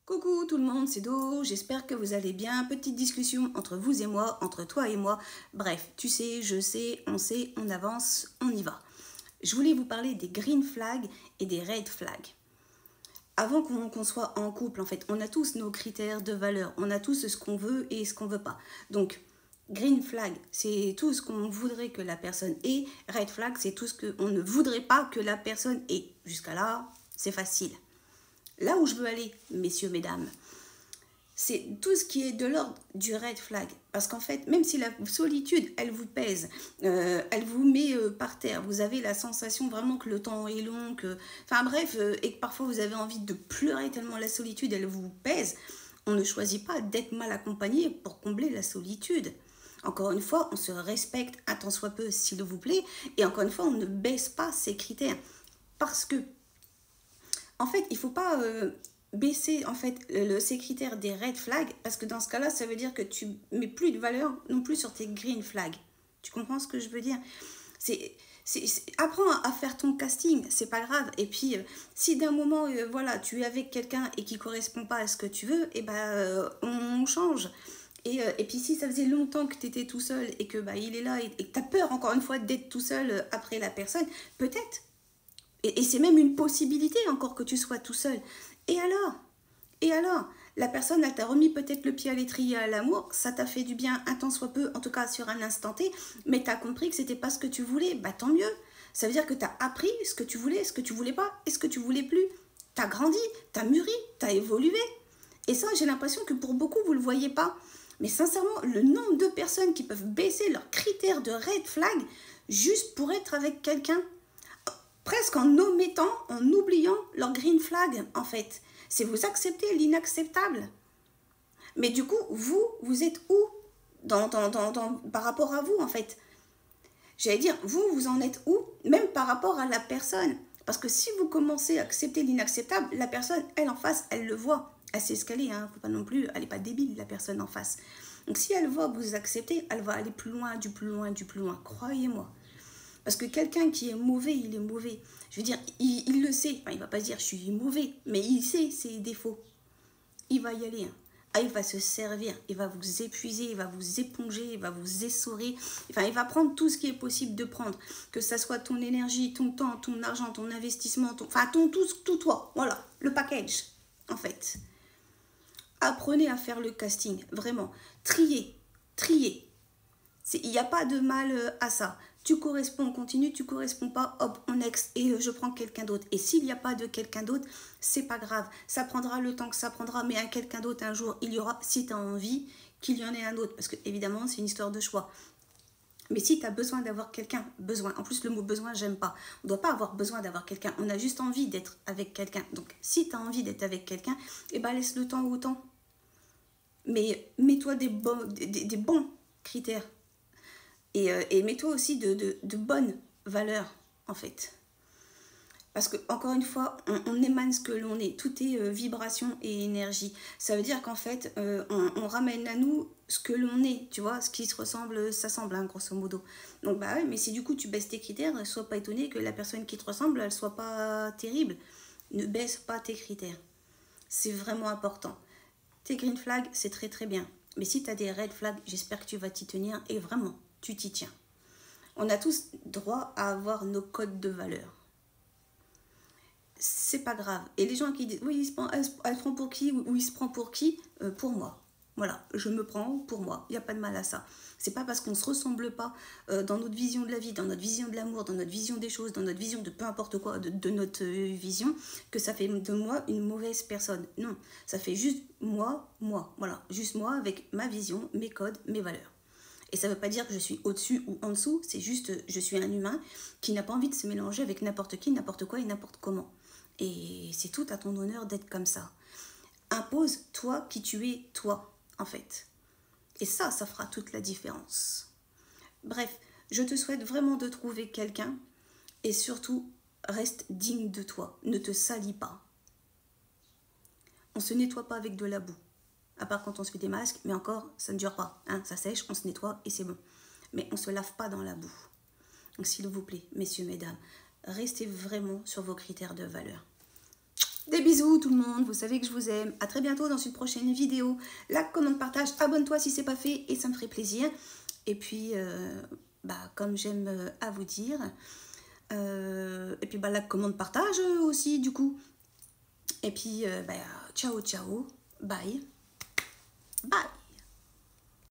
Coucou tout le monde, c'est Do, j'espère que vous allez bien. Petite discussion entre vous et moi, entre toi et moi. Bref, tu sais, je sais, on avance, on y va. Je voulais vous parler des green flags et des red flags. Avant qu'on soit en couple, en fait, on a tous nos critères de valeur. On a tous ce qu'on veut et ce qu'on veut pas. Donc, green flag, c'est tout ce qu'on voudrait que la personne ait. Red flag, c'est tout ce qu'on ne voudrait pas que la personne ait. Jusqu'à là, c'est facile. Là où je veux aller, messieurs, mesdames, c'est tout ce qui est de l'ordre du red flag. Parce qu'en fait, même si la solitude, elle vous pèse, elle vous met par terre, vous avez la sensation vraiment que le temps est long, que... Enfin bref, et que parfois vous avez envie de pleurer tellement la solitude, elle vous pèse. On ne choisit pas d'être mal accompagné pour combler la solitude. Encore une fois, on se respecte un tant soit peu, s'il vous plaît. Et encore une fois, on ne baisse pas ses critères. Parce que en fait, il ne faut pas baisser en fait, ces critères des red flags parce que dans ce cas-là, ça veut dire que tu mets plus de valeur non plus sur tes green flags. Tu comprends ce que je veux dire? Apprends à faire ton casting, c'est pas grave. Et puis, si d'un moment, voilà, tu es avec quelqu'un et qui ne correspond pas à ce que tu veux, et on change. Et puis si ça faisait longtemps que tu étais tout seul et que il est là et que tu as peur encore une fois d'être tout seul après la personne, peut-être. Et c'est même une possibilité encore que tu sois tout seul. Et alors? Et alors? La personne, elle t'a remis peut-être le pied à l'étrier à l'amour, ça t'a fait du bien un temps soit peu, en tout cas sur un instant T, mais t'as compris que c'était pas ce que tu voulais, bah tant mieux. Ça veut dire que t'as appris ce que tu voulais pas, et ce que tu voulais plus. T'as grandi, t'as mûri, t'as évolué. Et ça, j'ai l'impression que pour beaucoup, vous le voyez pas. Mais sincèrement, le nombre de personnes qui peuvent baisser leurs critères de red flag juste pour être avec quelqu'un, presque en omettant, en oubliant leur green flag, en fait. C'est vous accepter l'inacceptable. Mais du coup, vous êtes où par rapport à vous, en fait? J'allais dire, vous en êtes où? Même par rapport à la personne. Parce que si vous commencez à accepter l'inacceptable, la personne, elle en face, elle le voit. Elle sait ce qu'elle est, hein. Faut pas non plus, elle n'est pas débile, la personne en face. Donc si elle voit que vous acceptez, elle va aller plus loin, du plus loin, du plus loin. Croyez-moi. Parce que quelqu'un qui est mauvais, il est mauvais. Je veux dire, il le sait. Enfin, il ne va pas dire je suis mauvais, mais il sait ses défauts. Il va y aller. Hein. Ah, il va se servir. Il va vous épuiser, il va vous éponger, il va vous essorer. Enfin, il va prendre tout ce qui est possible de prendre. Que ça soit ton énergie, ton temps, ton argent, ton investissement, tout toi. Voilà, le package, en fait. Apprenez à faire le casting, vraiment. Triez, triez. Il n'y a pas de mal à ça. Tu corresponds, on continue, tu corresponds pas, hop, on next et je prends quelqu'un d'autre. Et s'il n'y a pas de quelqu'un d'autre, c'est pas grave. Ça prendra le temps que ça prendra, mais un quelqu'un d'autre un jour, il y aura, si tu as envie, qu'il y en ait un autre. Parce que évidemment, c'est une histoire de choix. Mais si tu as besoin d'avoir quelqu'un, besoin, en plus le mot besoin, j'aime pas. On ne doit pas avoir besoin d'avoir quelqu'un, on a juste envie d'être avec quelqu'un. Donc si tu as envie d'être avec quelqu'un, laisse le temps au temps. Mais mets-toi des bons critères. Et mets-toi aussi de bonnes valeurs, en fait. Parce que, encore une fois, on émane ce que l'on est. Tout est vibration et énergie. Ça veut dire qu'en fait, on ramène à nous ce que l'on est, tu vois, ce qui se ressemble, s'assemble, hein, grosso modo. Donc, ouais, mais si du coup tu baisses tes critères, ne sois pas étonné que la personne qui te ressemble, elle soit pas terrible. Ne baisse pas tes critères. C'est vraiment important. Tes green flags, c'est très très bien. Mais si tu as des red flags, j'espère que tu vas t'y tenir et vraiment, tu t'y tiens. On a tous droit à avoir nos codes de valeur. C'est pas grave. Et les gens qui disent, oui, elle se prend pour qui ou il se prend pour qui, pour moi. Voilà, je me prends pour moi. Il n'y a pas de mal à ça. C'est pas parce qu'on ne se ressemble pas dans notre vision de la vie, dans notre vision de l'amour, dans notre vision des choses, dans notre vision de peu importe quoi, de notre vision, que ça fait de moi une mauvaise personne. Non, ça fait juste moi. Voilà, juste moi avec ma vision, mes codes, mes valeurs. Et ça ne veut pas dire que je suis au-dessus ou en dessous, c'est juste je suis un humain qui n'a pas envie de se mélanger avec n'importe qui, n'importe quoi et n'importe comment. Et c'est tout à ton honneur d'être comme ça. Impose toi qui tu es, toi, en fait. Et ça fera toute la différence. Bref, je te souhaite vraiment de trouver quelqu'un et surtout, reste digne de toi. Ne te salis pas. On ne se nettoie pas avec de la boue. À part quand on se fait des masques, mais encore, ça ne dure pas. Hein, ça sèche, on se nettoie et c'est bon. Mais on ne se lave pas dans la boue. Donc s'il vous plaît, messieurs, mesdames, restez vraiment sur vos critères de valeur. Des bisous tout le monde, vous savez que je vous aime. À très bientôt dans une prochaine vidéo. Like, commente, partage, abonne-toi si c'est pas fait et ça me ferait plaisir. Et puis, comme j'aime à vous dire, et puis like, commente, partage aussi du coup. Et puis, ciao, ciao, bye, bye.